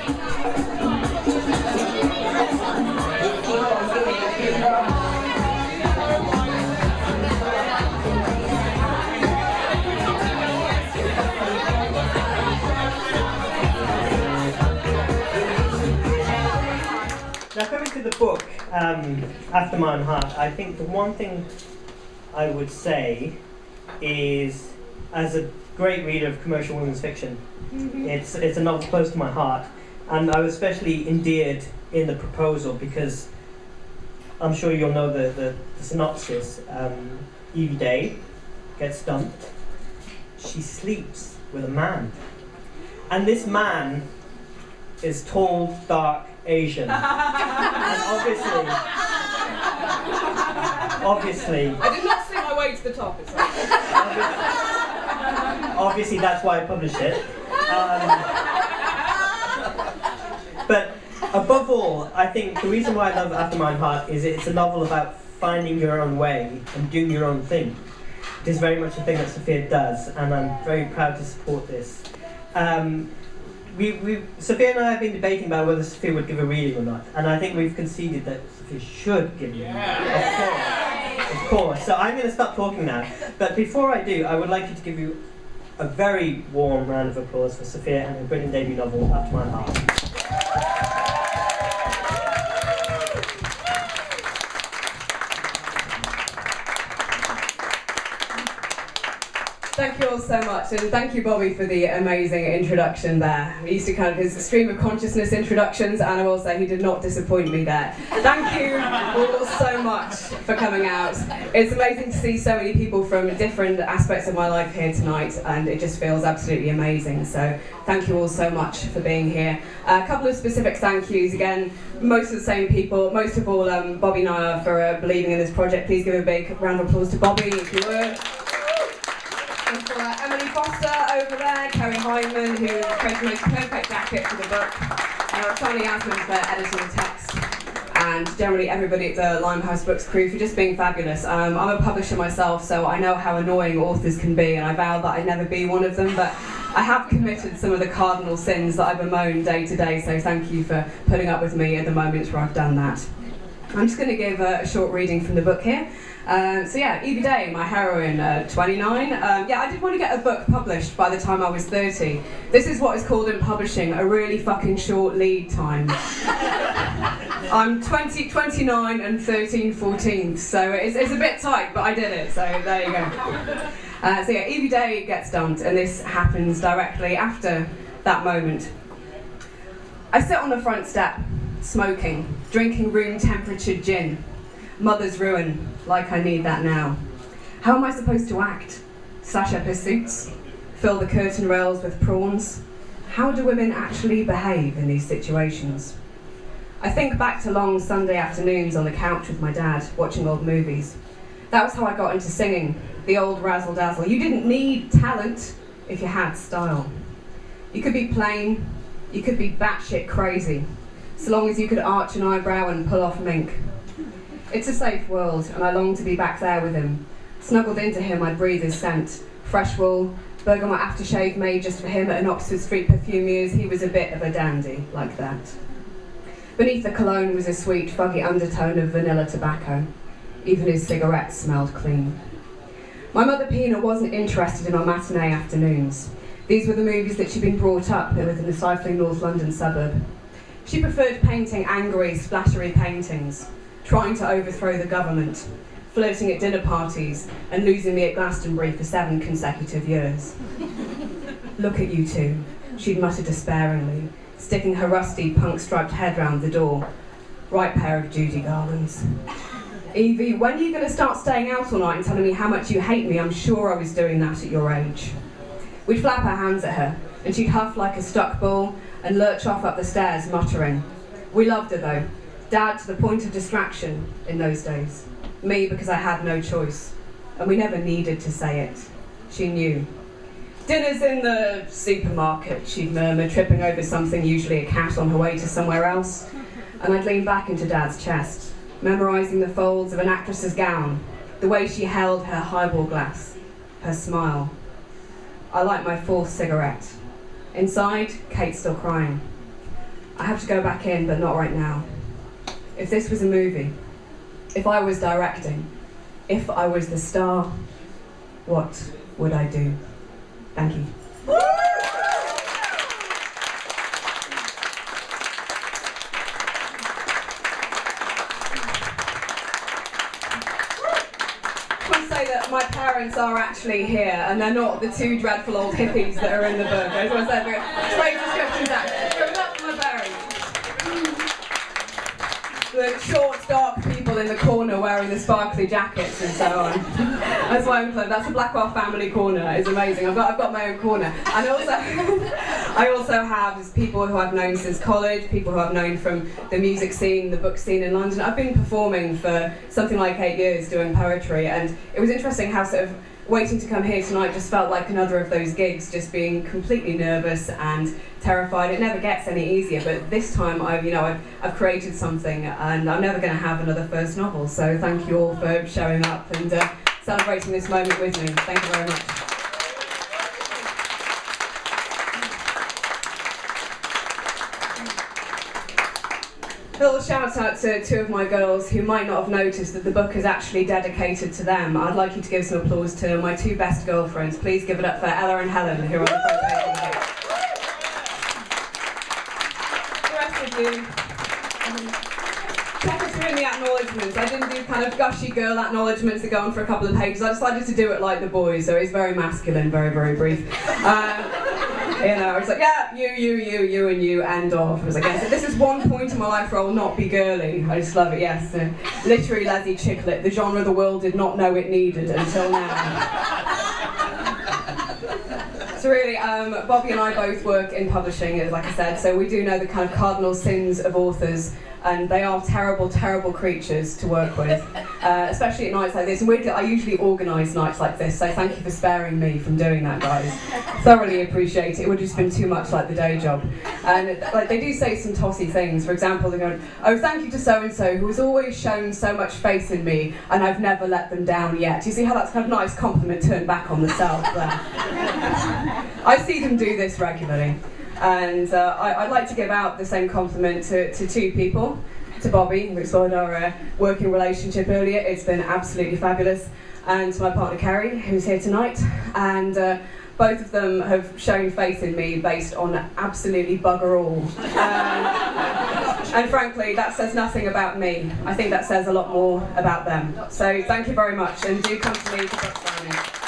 Now, coming to the book, After My Own Heart, I think the one thing I would say is, as a great reader of commercial women's fiction, it's a novel close to my heart, and I was especially endeared in the proposal because I'm sure you'll know the synopsis. Evie Day gets dumped. She sleeps with a man, and this man is tall, dark, Asian, and obviously, I did not see my way to the top. It's obviously that's why I published it. But above all, I think the reason why I love After My Own Heart is it's a novel about finding your own way and doing your own thing. It is very much a thing that Sophia does, and I'm very proud to support this. Sophia and I have been debating about whether Sophia would give a reading or not, and I think we've conceded that Sophia should give a reading. Of course. So I'm going to stop talking now. But before I do, I would like to give you a very warm round of applause for Sophia and her brilliant debut novel, After My Own Heart. Thank you all so much, and thank you, Bobby, for the amazing introduction there. We used to kind of his stream of consciousness introductions, and I will say he did not disappoint me there. Thank you all so much for coming out. It's amazing to see so many people from different aspects of my life here tonight, and it just feels absolutely amazing. So thank you all so much for being here. A couple of specific thank yous, again, most of the same people, most of all Bobby Naya for believing in this project. Please give a big round of applause to Bobby, if you would. And for Emily Foster over there, Kerry Hyman, who created the most perfect jacket for the book, Tony Asman for editing the text, and generally everybody at the Limehouse Books crew for just being fabulous. I'm a publisher myself, so I know how annoying authors can be, and I vow that I'd never be one of them, but I have committed some of the cardinal sins that I bemoan day to day, so thank you for putting up with me at the moments where I've done that. I'm just going to give a short reading from the book here. So yeah, Evie Day, my heroine, 29. Yeah, I did want to get a book published by the time I was 30. This is what is called in publishing a really fucking short lead time. I'm 29 and 13/14, so it's a bit tight, but I did it, so there you go. So yeah, Evie Day gets dumped, and this happens directly after that moment. I sit on the front step, smoking, drinking room temperature gin. Mother's ruin, like I need that now. How am I supposed to act? Slash up her suits? Fill the curtain rails with prawns? How do women actually behave in these situations? I think back to long Sunday afternoons on the couch with my dad, watching old movies. That was how I got into singing, the old razzle-dazzle. You didn't need talent if you had style. You could be plain, you could be batshit crazy, so long as you could arch an eyebrow and pull off mink. It's a safe world, and I long to be back there with him. Snuggled into him, I'd breathe his scent. Fresh wool, bergamot aftershave made just for him at an Oxford Street perfumier's. He was a bit of a dandy, like that. Beneath the cologne was a sweet, fuggy undertone of vanilla tobacco. Even his cigarettes smelled clean. My mother Pina wasn't interested in our matinee afternoons. These were the movies that she'd been brought up with in the stifling North London suburb. She preferred painting angry, splattery paintings, trying to overthrow the government, flirting at dinner parties, and losing me at Glastonbury for 7 consecutive years. Look at you two, she'd mutter despairingly, sticking her rusty, punk-striped head round the door. Right pair of Judy garlands. Evie, when are you going to start staying out all night and telling me how much you hate me? I'm sure I was doing that at your age. We'd flap our hands at her, and she'd huff like a stuck bull and lurch off up the stairs, muttering. We loved her, though. Dad to the point of distraction in those days. Me because I had no choice. And we never needed to say it. She knew. Dinner's in the supermarket, she'd murmur, tripping over something, usually a cat on her way to somewhere else. And I'd lean back into Dad's chest, memorising the folds of an actress's gown, the way she held her highball glass, her smile. I light my 4th cigarette. Inside, Kate's still crying. I have to go back in, but not right now. If this was a movie, if I was directing, if I was the star, what would I do? Thank you. My parents are actually here, and they're not the two dreadful old hippies that are in the book. I just want to say, great descriptions actually. Give it up for my parents. The short, dark people in the corner wearing the sparkly jackets and so on. That's why I'm close. That's the Blackwell family corner. It's amazing. I've got my own corner, and also I also have people who I've known since college, people who I've known from the music scene, the book scene in London. I've been performing for something like 8 years doing poetry, and it was interesting how sort of waiting to come here tonight just felt like another of those gigs, just being completely nervous and terrified. It never gets any easier, but this time I've created something, and I'm never going to have another first novel. So thank you all for showing up and celebrating this moment with me. Thank you very much. A little shout out to two of my girls who might not have noticed that the book is actually dedicated to them. I'd like you to give some applause to my two best girlfriends. Please give it up for Ella and Helen, who are on the front page of the book. The rest of you, check us through in the acknowledgements. I didn't do kind of gushy girl acknowledgements that go on for a couple of pages. I decided to do it like the boys, so it's very masculine, very, very brief. I was like, yeah, you, and you, and off. I was like, yes, this is one point in my life where I will not be girly. I just love it, yes. Literary Leslie Chicklet, the genre the world did not know it needed until now. So really, Bobby and I both work in publishing, like I said, so we do know the kind of cardinal sins of authors, and they are terrible, terrible creatures to work with, especially at nights like this. And I usually organise nights like this, so thank you for sparing me from doing that, guys. Thoroughly appreciate it. It would have just been too much like the day job. And like they do say some tossy things. For example, they go, "Oh, thank you to so-and-so who has always shown so much faith in me, and I've never let them down yet." You see how that's kind of nice compliment turned back on the self there? I see them do this regularly. And I'd like to give out the same compliment to two people. To Bobby, who explored our working relationship earlier. It's been absolutely fabulous. And to my partner Carrie, who's here tonight. And both of them have shown faith in me based on absolutely bugger all. And frankly, that says nothing about me. I think that says a lot more about them. So thank you very much, and do come to me for book signing.